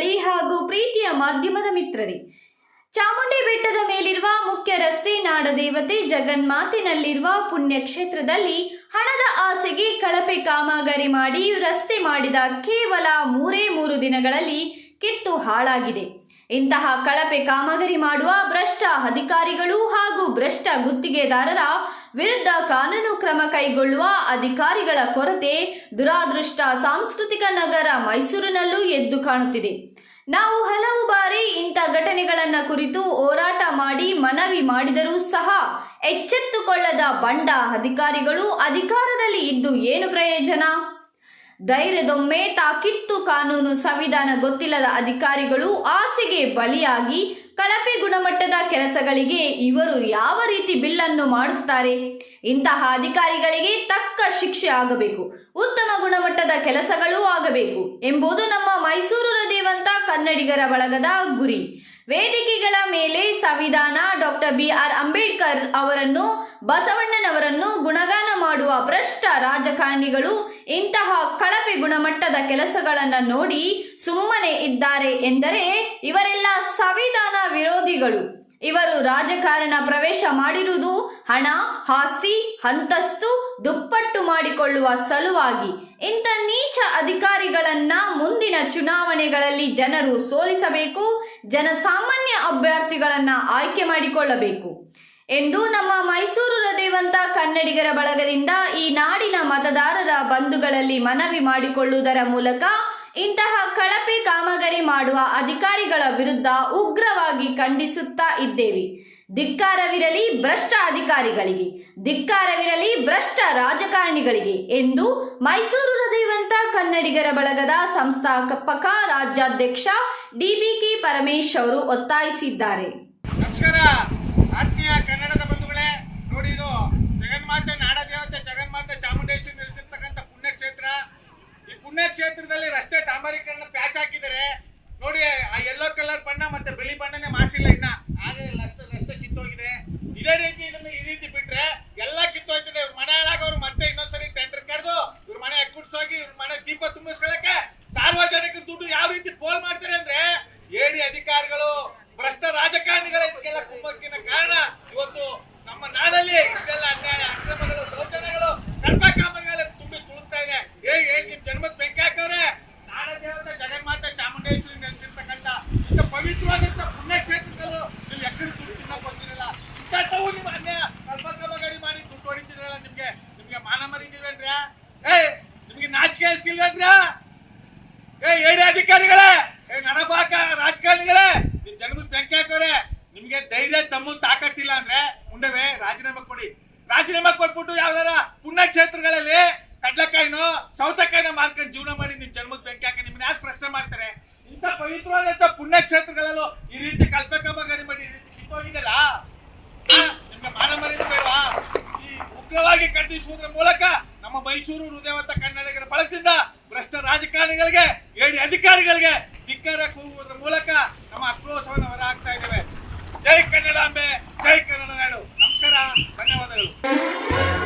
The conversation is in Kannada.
ಬಂಧುಗಳೇ ಹಾಗೂ ಪ್ರೀತಿಯ ಮಾಧ್ಯಮದ ಮಿತ್ರರೇ, ಚಾಮುಂಡಿ ಬೆಟ್ಟದ ಮೇಲಿರುವ ಮುಖ್ಯ ರಸ್ತೆ ನಾಡದೇವತೆ ಜಗನ್ಮಾತಿನಲ್ಲಿರುವ ಪುಣ್ಯಕ್ಷೇತ್ರದಲ್ಲಿ ಹಣದ ಆಸೆಗೆ ಕಳಪೆ ಕಾಮಗಾರಿ ಮಾಡಿ ರಸ್ತೆ ಮಾಡಿದ ಕೇವಲ 3 ದಿನಗಳಲ್ಲಿ ಕಿತ್ತು ಹಾಳಾಗಿದೆ. ಇಂತಹ ಕಳಪೆ ಕಾಮಗಾರಿ ಮಾಡುವ ಭ್ರಷ್ಟ ಅಧಿಕಾರಿಗಳು ಹಾಗೂ ಭ್ರಷ್ಟ ಗುತ್ತಿಗೆದಾರರ ವಿರುದ್ಧ ಕಾನೂನು ಕ್ರಮ ಕೈಗೊಳ್ಳುವ ಅಧಿಕಾರಿಗಳ ಕೊರತೆ ದುರಾದೃಷ್ಟ ಸಾಂಸ್ಕೃತಿಕ ನಗರ ಮೈಸೂರಿನಲ್ಲೂ ಎದ್ದು ಕಾಣುತ್ತಿದೆ. ನಾವು ಹಲವು ಬಾರಿ ಇಂಥ ಘಟನೆಗಳನ್ನು ಕುರಿತು ಹೋರಾಟ ಮಾಡಿ ಮನವಿ ಮಾಡಿದರೂ ಸಹ ಎಚ್ಚೆತ್ತುಕೊಳ್ಳದ ಬಂಡ ಅಧಿಕಾರಿಗಳು ಅಧಿಕಾರದಲ್ಲಿ ಇದ್ದು ಏನು ಪ್ರಯೋಜನ? ಧೈರ್ಯದೊಮ್ಮೆ ತಾಕಿತ್ತು ಕಾನೂನು ಸಂವಿಧಾನ ಗೊತ್ತಿಲ್ಲದ ಅಧಿಕಾರಿಗಳು ಆಸೆಗೆ ಬಲಿಯಾಗಿ ಕಳಪೆ ಗುಣಮಟ್ಟದ ಕೆಲಸಗಳಿಗೆ ಇವರು ಯಾವ ರೀತಿ ಬಿಲ್ಲನ್ನು ಮಾಡುತ್ತಾರೆ? ಇಂತಹ ಅಧಿಕಾರಿಗಳಿಗೆ ತಕ್ಕ ಶಿಕ್ಷೆ ಆಗಬೇಕು, ಉತ್ತಮ ಗುಣಮಟ್ಟದ ಕೆಲಸಗಳೂ ಆಗಬೇಕು ಎಂಬುದು ನಮ್ಮ ಮೈಸೂರು ಹೃದಯವಂತ ಕನ್ನಡಿಗರ ಬಳಗದ ಗುರಿ. ವೇದಿಕೆಗಳ ಮೇಲೆ ಸಂವಿಧಾನ ಡಾಕ್ಟರ್ BR ಅಂಬೇಡ್ಕರ್ ಅವರನ್ನು, ಬಸವಣ್ಣನವರನ್ನು ಗುಣಗಾನ ಮಾಡುವ ಭ್ರಷ್ಟ ರಾಜಕಾರಣಿಗಳು ಇಂತಹ ಕಳಪೆ ಗುಣಮಟ್ಟದ ಕೆಲಸಗಳನ್ನು ನೋಡಿ ಸುಮ್ಮನೆ ಇದ್ದಾರೆ ಎಂದರೆ ಇವರೆಲ್ಲ ಸಂವಿಧಾನ ವಿರೋಧಿಗಳು. ಇವರು ರಾಜಕಾರಣ ಪ್ರವೇಶ ಮಾಡಿರುವುದು ಹಣ, ಆಸ್ತಿ, ಅಂತಸ್ತು ದುಪ್ಪಟ್ಟು ಮಾಡಿಕೊಳ್ಳುವ ಸಲುವಾಗಿ. ಇಂಥ ನೀಚ ಅಧಿಕಾರಿಗಳನ್ನ ಮುಂದಿನ ಚುನಾವಣೆಗಳಲ್ಲಿ ಜನರು ಸೋಲಿಸಬೇಕು, ಜನಸಾಮಾನ್ಯ ಅಭ್ಯರ್ಥಿಗಳನ್ನ ಆಯ್ಕೆ ಮಾಡಿಕೊಳ್ಳಬೇಕು ಎಂದು ನಮ್ಮ ಮೈಸೂರು ಹೃದಯವಂತ ಕನ್ನಡಿಗರ ಬಳಗದಿಂದ ಈ ನಾಡಿನ ಮತದಾರರ ಬಂಧುಗಳಲ್ಲಿ ಮನವಿ ಮಾಡಿಕೊಳ್ಳುವುದರ ಮೂಲಕ ಇಂತಹ ಕಳಪೆ ಕಾಮಗಾರಿ ಮಾಡುವ ಅಧಿಕಾರಿಗಳ ವಿರುದ್ಧ ಉಗ್ರವಾಗಿ ಖಂಡಿಸುತ್ತಾ ಇದ್ದೇವೆ. ಧಿಕ್ಕಾರವಿರಲಿ ಭ್ರಷ್ಟ ಅಧಿಕಾರಿಗಳಿಗೆ, ಧಿಕ್ಕಾರವಿರಲಿ ಭ್ರಷ್ಟ ರಾಜಕಾರಣಿಗಳಿಗೆ ಎಂದು ಮೈಸೂರು ಹೃದಯವಂತ ಕನ್ನಡಿಗರ ಬಳಗದ ಸಂಸ್ಥಾಪಕ ರಾಜ್ಯಾಧ್ಯಕ್ಷ DBK ಪರಮೇಶ್ ಅವರು ಒತ್ತಾಯಿಸಿದ್ದಾರೆ. ನಮಸ್ಕಾರ ಆತ್ಮೀಯ ಕನ್ನಡದ ಬಂಧುಗಳೇ, ನೋಡಿ ಇದು ಜಗನ್ಮಾತೆ ನಾಡದೇವತೆ ಜಗನ್ಮಾತೆ ಚಾಮುಂಡೇಶ್ವರಿ ನೆಲೆಸಿರ್ತಕ್ಕಂಥ ಪುಣ್ಯಕ್ಷೇತ್ರ. ಈ ಪುಣ್ಯಕ್ಷೇತ್ರದಲ್ಲಿ ರಸ್ತೆ ಡಾಂಬರೀಕರಣ ಪ್ಯಾಚ್ ಹಾಕಿದ್ದಾರೆ. ನೋಡಿ ಆ ಯೆಲ್ಲೋ ಕಲರ್ ಬಣ್ಣ ಮತ್ತೆ ಬಿಳಿ ಬಣ್ಣನೇ ಮಾಸಿಲ್ಲ, ಇನ್ನ ಹಾಗೆ ರಸ್ತೆ ಕಿತ್ತೋಗಿದೆ. ಇದೇ ರೀತಿ ಇದನ್ನ ಈ ರೀತಿ ಬಿಟ್ರೆ ಎಲ್ಲ ಕಿತ್ತೋಯ್ತದೆ. ಇವ್ರ ಮನೆ ಹಾಳಾಗೋರು ಮತ್ತೆ ಇನ್ನೊಂದ್ಸರಿ ಟೆಂಡರ್ ಕರೆದು ಇವ್ರ ಮನೆ ಕುಡ್ಸೋಗಿ ಇವ್ರ ಮನೆ ದೀಪ ತುಂಬಿಸ್ಕೊಳ್ಳಕ್ಕೆ ಸಾರ್ವಜನಿಕರ ದುಡ್ಡು ಯಾವ ರೀತಿ ಪೋಲ್ ಮಾಡ್ತಾರೆ ಅಂದ್ರೆ ಏಡಿ ಅಧಿಕಾರಿಗಳು, ಭ್ರಷ್ಟ ರಾಜಕಾರಣಿಗಳು ಇದಕ್ಕೆಲ್ಲ ಕುಮ್ಮಕ್ಕಿನ ಕಾರಣ ಇವತ್ತು ನಮ್ಮ ನಾಡಲ್ಲಿ ಇಷ್ಟೆಲ್ಲ ಅನ್ಯಾಯ, ಅಕ್ರಮಗಳು, ದೌರ್ಜನ್ಯಗಳು, ಕಳಪೆ ಕಾಮಗಾರಿ ತುಂಬಿ ತುಳುಕ್ತಾ ಇದೆ. ನಿಮ್ ಜನ್ಮಕ್ಕೆ ಬೆಂಕಿ ಹಾಕವ್ರೆ. ನಾಡ ದೇವತೆ ಜಗನ್ಮಾತೆ ಚಾಮುಂಡೇಶ್ವರಿ ನೆಲೆಸಿರ್ತಕ್ಕಂಥ ಇಂಥ ಪವಿತ್ರವಾದಂಥ ಪುಣ್ಯಕ್ಷೇತ್ರದಲ್ಲೂ ನೀವು ಎಕ್ಕಡೆ ದುಡ್ಡು ತಿನ್ನಕ್ ಹೋಗ್ತಿರಲ್ಲ. ಇಂಥವು ನಿಮ್ಮ ಅನ್ಯಾಯ ಕಳಪೆ ಕಾಮಗಾರಿ ಮಾಡಿ ದುಡ್ಡು ಹೊಡಿತಿದ್ರಲ್ಲ, ನಿಮ್ಗೆ ಮಾನ ಮರಿದಿಲ್ವೇನ್ರ? ನಿಮ್ಗೆ ನಾಚಿಕೆ ಇಸ್ಕಿಲ್ವೇನ್ರ? ಏಡಿ ಅಧಿಕಾರಿಗಳೇ, ನಡಬಾಕ ರಾಜಕಾರಣಿಗಳೇ, ನಿಮ್ ಜನ್ಮಕ್ಕೆ ಬೆಂಕಿ ಹಾಕೋರೆ. ನಿಮ್ಗೆ ಧೈರ್ಯ ತಮ್ಮ ತಾಕತ್ತಿಲ್ಲ ಅಂದ್ರೆ ಮುಂಡವೆ ರಾಜೀನಾಮೆ ಕೊಡಿ. ರಾಜೀನಾಮೆ ಕೊಟ್ಬಿಟ್ಟು ಯಾವ್ದಾರ ಪುಣ್ಯಕ್ಷೇತ್ರಗಳಲ್ಲಿ ಕಡ್ಲೆಕಾಯಿನೋ ಸೌತೆಕಾಯಿನ ಮಾರ್ಕೊಂಡು ಜೀವನ ಮಾಡಿ ನಿಮ್ ಜನ್ಮಕ್ಕೆ ಬೆಂಕಿ ಹಾಕಿ ನಿಮ್ನ ಯಾಕೆ ಪ್ರಶ್ನೆ ಮಾಡ್ತಾರೆ? ಇಂಥ ಪವಿತ್ರವಾದಂತ ಪುಣ್ಯಕ್ಷೇತ್ರಗಳಲ್ಲೂ ಈ ರೀತಿ ಕಳಪೆ ಕಾಮಗಾರಿ ಮಾಡಿ ಕಿತ್ತೋಗಿದೆಲ್ಲ, ನಿಮ್ಗೆ ಮಾನ ಮರ್ಯಾದೆ ಬೇಡವಾ? ಈ ಉಗ್ರವಾಗಿ ಖಂಡಿಸುವುದರ ಮೂಲಕ ನಮ್ಮ ಮೈಸೂರು ಹೃದಯವಂತ ಕನ್ನಡಿಗರ ಬಳಗದಿಂದ ಭ್ರಷ್ಟ ರಾಜಕಾರಣಿಗಳಿಗೆ, ಏಡಿ ಅಧಿಕಾರಿಗಳಿಗೆ ಧಿಕ್ಕಾರ ಕೂಗುವುದರ ಮೂಲಕ ನಮ್ಮ ಆಕ್ರೋಶವನ್ನು ಹೊರಹಾಕ್ತಾ ಇದ್ದೇವೆ. ಜೈ ಕನ್ನಡಾಂಬೆ, ಜೈ ಕನ್ನಡ ನಾಡು. ನಮಸ್ಕಾರ, ಧನ್ಯವಾದಗಳು.